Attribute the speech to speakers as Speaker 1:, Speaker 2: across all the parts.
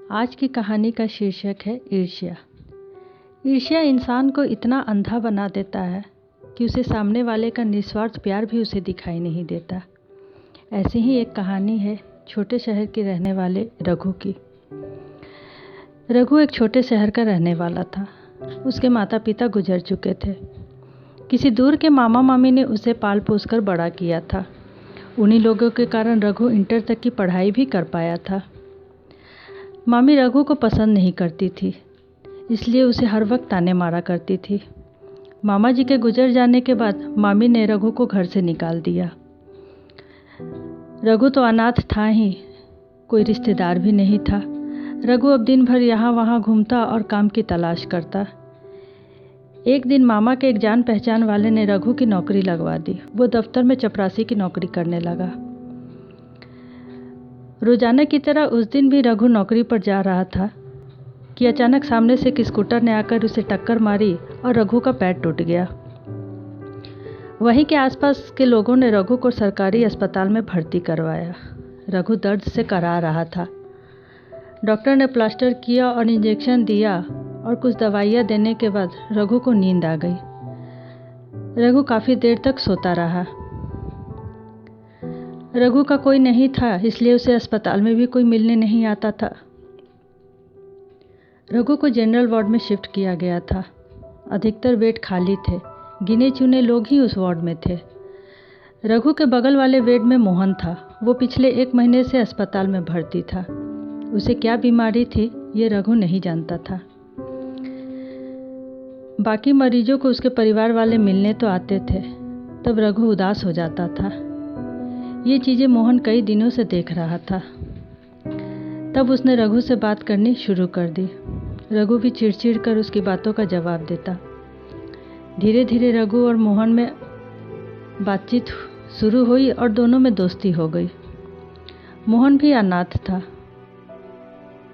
Speaker 1: आज की कहानी का शीर्षक है ईर्ष्या। ईर्ष्या इंसान को इतना अंधा बना देता है कि उसे सामने वाले का निस्वार्थ प्यार भी उसे दिखाई नहीं देता। ऐसी ही एक कहानी है छोटे शहर के रहने वाले रघु की। रघु एक छोटे शहर का रहने वाला था। उसके माता पिता गुजर चुके थे। किसी दूर के मामा मामी ने उसे पाल पोस कर बड़ा किया था। उन्हीं लोगों के कारण रघु इंटर तक की पढ़ाई भी कर पाया था। मामी रघु को पसंद नहीं करती थी, इसलिए उसे हर वक्त ताने मारा करती थी। मामा जी के गुजर जाने के बाद मामी ने रघु को घर से निकाल दिया। रघु तो अनाथ था ही, कोई रिश्तेदार भी नहीं था। रघु अब दिन भर यहाँ वहाँ घूमता और काम की तलाश करता। एक दिन मामा के एक जान पहचान वाले ने रघु की नौकरी लगवा दी। वो दफ्तर में चपरासी की नौकरी करने लगा। रोजाना की तरह उस दिन भी रघु नौकरी पर जा रहा था कि अचानक सामने से एक स्कूटर ने आकर उसे टक्कर मारी और रघु का पैर टूट गया। वहीं के आसपास के लोगों ने रघु को सरकारी अस्पताल में भर्ती करवाया। रघु दर्द से कराह रहा था। डॉक्टर ने प्लास्टर किया और इंजेक्शन दिया और कुछ दवाइयाँ देने के बाद रघु को नींद आ गई। रघु काफ़ी देर तक सोता रहा। रघु का कोई नहीं था, इसलिए उसे अस्पताल में भी कोई मिलने नहीं आता था। रघु को जनरल वार्ड में शिफ्ट किया गया था। अधिकतर बेड खाली थे, गिने चुने लोग ही उस वार्ड में थे। रघु के बगल वाले बेड में मोहन था। वो पिछले 1 महीने से अस्पताल में भर्ती था। उसे क्या बीमारी थी ये रघु नहीं जानता था। बाकी मरीजों को उसके परिवार वाले मिलने तो आते थे, तब रघु उदास हो जाता था। ये चीज़ें मोहन कई दिनों से देख रहा था। तब उसने रघु से बात करनी शुरू कर दी। रघु भी चिढ़ कर उसकी बातों का जवाब देता। धीरे धीरे रघु और मोहन में बातचीत शुरू हुई और दोनों में दोस्ती हो गई। मोहन भी अनाथ था।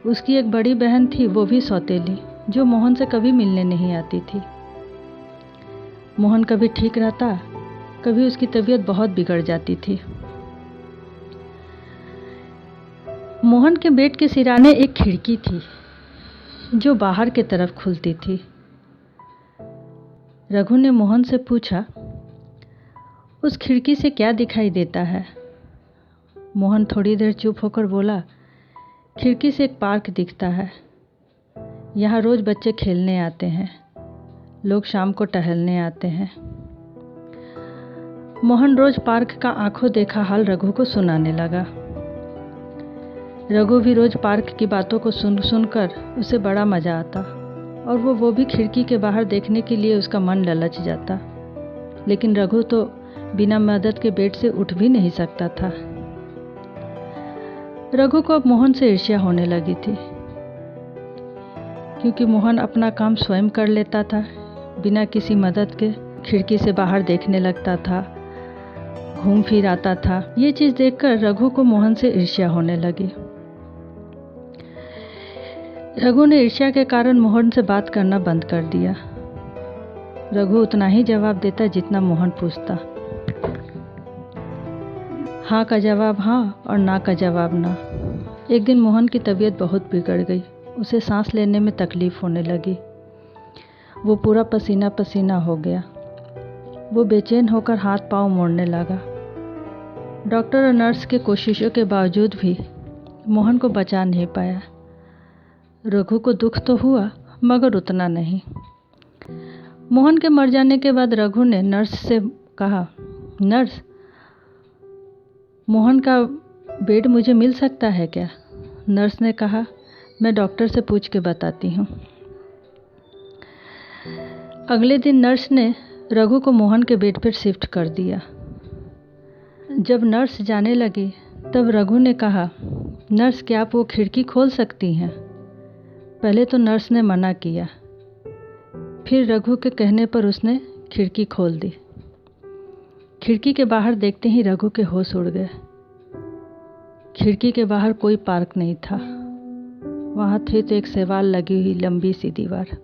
Speaker 1: उसकी एक बड़ी बहन थी, वो भी सौतेली, जो मोहन से कभी मिलने नहीं आती थी। मोहन कभी ठीक रहता, कभी उसकी तबीयत बहुत बिगड़ जाती थी। मोहन के बेड के सिराने एक खिड़की थी जो बाहर की तरफ खुलती थी। रघु ने मोहन से पूछा, उस खिड़की से क्या दिखाई देता है? मोहन थोड़ी देर चुप होकर बोला, खिड़की से एक पार्क दिखता है। यहाँ रोज़ बच्चे खेलने आते हैं, लोग शाम को टहलने आते हैं। मोहन रोज़ पार्क का आंखों देखा हाल रघु को सुनाने लगा। रघु भी रोज़ पार्क की बातों को सुनकर उसे बड़ा मज़ा आता और वो भी खिड़की के बाहर देखने के लिए उसका मन ललच जाता। लेकिन रघु तो बिना मदद के बेड से उठ भी नहीं सकता था। रघु को अब मोहन से ईर्ष्या होने लगी थी, क्योंकि मोहन अपना काम स्वयं कर लेता था, बिना किसी मदद के खिड़की से बाहर देखने लगता था, घूम फिर आता था। ये चीज़ देखकर रघु को मोहन से ईर्ष्या होने लगी। रघु ने ईर्ष्या के कारण मोहन से बात करना बंद कर दिया। रघु उतना ही जवाब देता जितना मोहन पूछता। हाँ का जवाब हाँ और ना का जवाब ना। एक दिन मोहन की तबीयत बहुत बिगड़ गई। उसे सांस लेने में तकलीफ होने लगी। वो पूरा पसीना पसीना हो गया। वो बेचैन होकर हाथ पांव मोड़ने लगा। डॉक्टर और नर्स के कोशिशों के बावजूद भी मोहन को बचा नहीं पाया। रघु को दुख तो हुआ, मगर उतना नहीं। मोहन के मर जाने के बाद रघु ने नर्स से कहा, नर्स, मोहन का बेड मुझे मिल सकता है क्या? नर्स ने कहा, मैं डॉक्टर से पूछ के बताती हूँ। अगले दिन नर्स ने रघु को मोहन के बेड पर शिफ्ट कर दिया। जब नर्स जाने लगी तब रघु ने कहा, नर्स, क्या आप वो खिड़की खोल सकती हैं? पहले तो नर्स ने मना किया, फिर रघु के कहने पर उसने खिड़की खोल दी। खिड़की के बाहर देखते ही रघु के होश उड़ गए। खिड़की के बाहर कोई पार्क नहीं था। वहाँ थी तो एक शैवाल लगी हुई लंबी सी दीवार।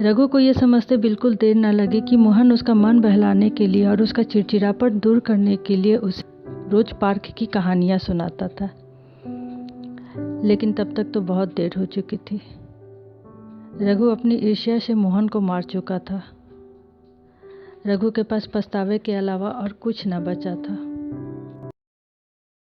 Speaker 1: रघु को ये समझते बिल्कुल देर न लगी कि मोहन उसका मन बहलाने के लिए और उसका चिड़चिड़ापन दूर करने के लिए उसे रोज पार्क की कहानियाँ सुनाता था। लेकिन तब तक तो बहुत देर हो चुकी थी। रघु अपनी ईर्ष्या से मोहन को मार चुका था। रघु के पास पछतावे के अलावा और कुछ न बचा था।